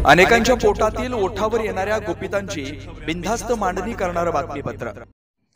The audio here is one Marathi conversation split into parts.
अनेकांच्या पोटातील ओठावर येणाऱ्या गुपितांची बिनधास्त मांडणी करणारं बातमीपत्र।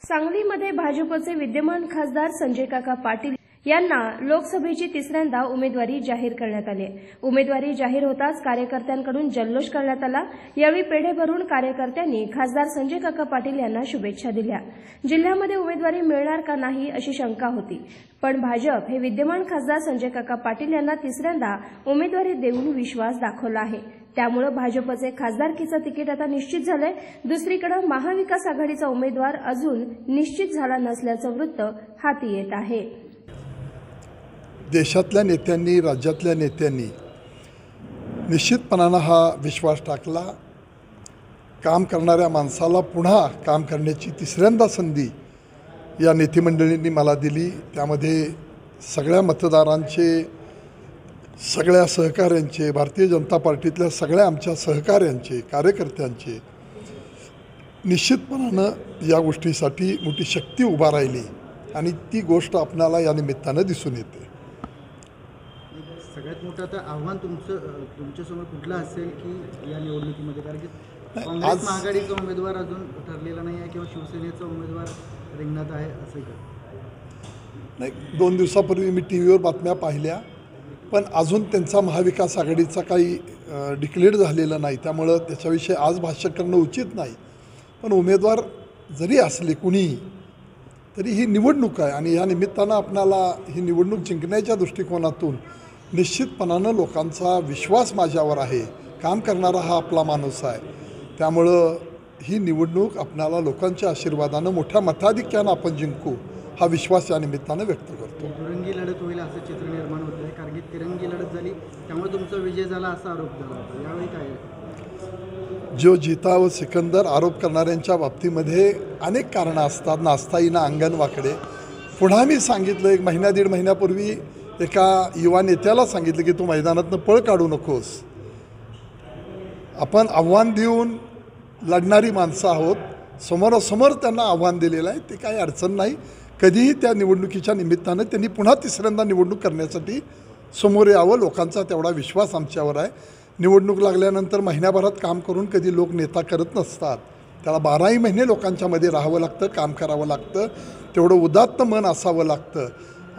सांगलीमध्ये भाजपचे विद्यमान खासदार संजय काका पाटील यांना लोकसभेची तिसऱ्यांदा उमेदवारी जाहीर करण्यात आली। उमेदवारी जाहीर होताच कार्यकर्त्यांकडून जल्लोष करण्यात आला। यावेळी पेढे भरून कार्यकर्त्यांनी खासदार संजय काका पाटील यांना शुभेच्छा दिल्या। जिल्ह्यामध्ये उमेदवारी मिळणार का नाही अशी शंका होती, पण भाजप हे विद्यमान खासदार संजय काका पाटील यांना तिसऱ्यांदा उमेदवारी देऊन विश्वास दाखवला आहे। त्यामुळे भाजपचे खासदारकीचं तिकीट आता निश्चित झालंय। दुसरीकडे महाविकास आघाडीचा उमेदवार अजून निश्चित झाला नसल्याचं वृत्त हाती येत आहे। देशातल्या नेत्यांनी, राज्यातल्या नेत्यांनी निश्चितपणाने हा विश्वास टाकला। काम करणाऱ्या माणसाला पुन्हा काम करण्याची तिसऱ्यांदा संधी या नेतेमंडळींनी मला दिली। त्यामध्ये सगळ्या मतदारांचे, सगळ्या सहकाऱ्यांचे, भारतीय जनता पार्टीतल्या सगळ्या आमच्या सहकाऱ्यांचे, कार्यकर्त्यांचे निश्चितपणानं या गोष्टीसाठी मोठी शक्ती उभा राहिली आणि ती गोष्ट आपल्याला या निमित्तानं दिसून येते। सगळ्यात मोठं आता आव्हान तुमच्यासमोर कुठलं असेल की या निवडणुकीमध्ये, कारण की काँग्रेस महाआघाडीचा उमेदवार अजून ठरलेला नाही आहे किंवा शिवसेनेचा उमेदवार रिंगणात आहे असं नाही। 2 दिवसापूर्वी मी टीव्हीवर बातम्या पाहिल्या, पण अजून त्यांचा महाविकास आघाडीचा काही डिक्लेअर झालेलं नाही, त्यामुळं त्याच्याविषयी आज भाष्य करणं उचित नाही। पण उमेदवार जरी असले कुणीही तरी ही निवडणूक आहे आणि या निमित्तानं आपल्याला ही निवडणूक जिंकण्याच्या दृष्टिकोनातून निश्चितपणानं लोकांचा विश्वास माझ्यावर आहे। काम करणारा हा आपला माणूस आहे, त्यामुळं ही निवडणूक आपल्याला लोकांच्या आशीर्वादानं मोठ्या मताधिक्यानं आपण जिंकू हा विश्वास या निमित्तानं व्यक्त करतो। तिरंगी लढत होईल असं चित्र निर्माण होत आहे, कारण की तिरंगी लढत झाली त्यामुळे तुमचा विजय झाला असा आरोप झाला होता। यावेळी काय जो जीता व सिकंदर आरोप करणाऱ्यांच्या बाबतीमध्ये अनेक कारणं असतात। नास्ताईनं अंगण वाकडे। पुन्हा मी सांगितलं, 1 महिना 1.5 महिन्यापूर्वी एका युवा नेत्याला सांगितलं की तू मैदानातनं पळ काढू नकोस। आपण आव्हान देऊन लढणारी माणसं आहोत, समोरासमोर त्यांना आव्हान दिलेलं आहे, ते काही अडचण नाही। कधीही त्या निवडणुकीच्या निमित्तानं त्यांनी पुन्हा तिसऱ्यांदा निवडणूक करण्यासाठी समोर यावं, लोकांचा तेवढा विश्वास आमच्यावर आहे। निवडणूक लागल्यानंतर महिन्याभरात काम करून कधी लोक नेता करत नसतात, त्याला 12ही महिने लोकांच्यामध्ये राहावं लागतं, काम करावं लागतं, तेवढं उदात्त मन असावं लागतं।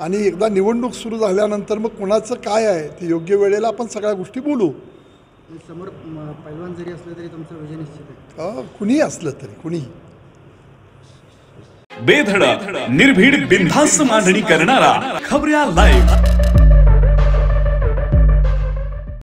आणि एकदा निवडणूक सुरू झाल्यानंतर मग कोणाचं काय आहे ते योग्य वेळेला आपण सगळ्या गोष्टी बोलू। समोर पैलवान जरी असलं तरी तुमचा विजय निश्चित आहे। कुणीही असलं तरी, कुणीही। बेधडक निर्भीड बिनधास्त मांडणी करणारा खबऱ्या लाईव्ह।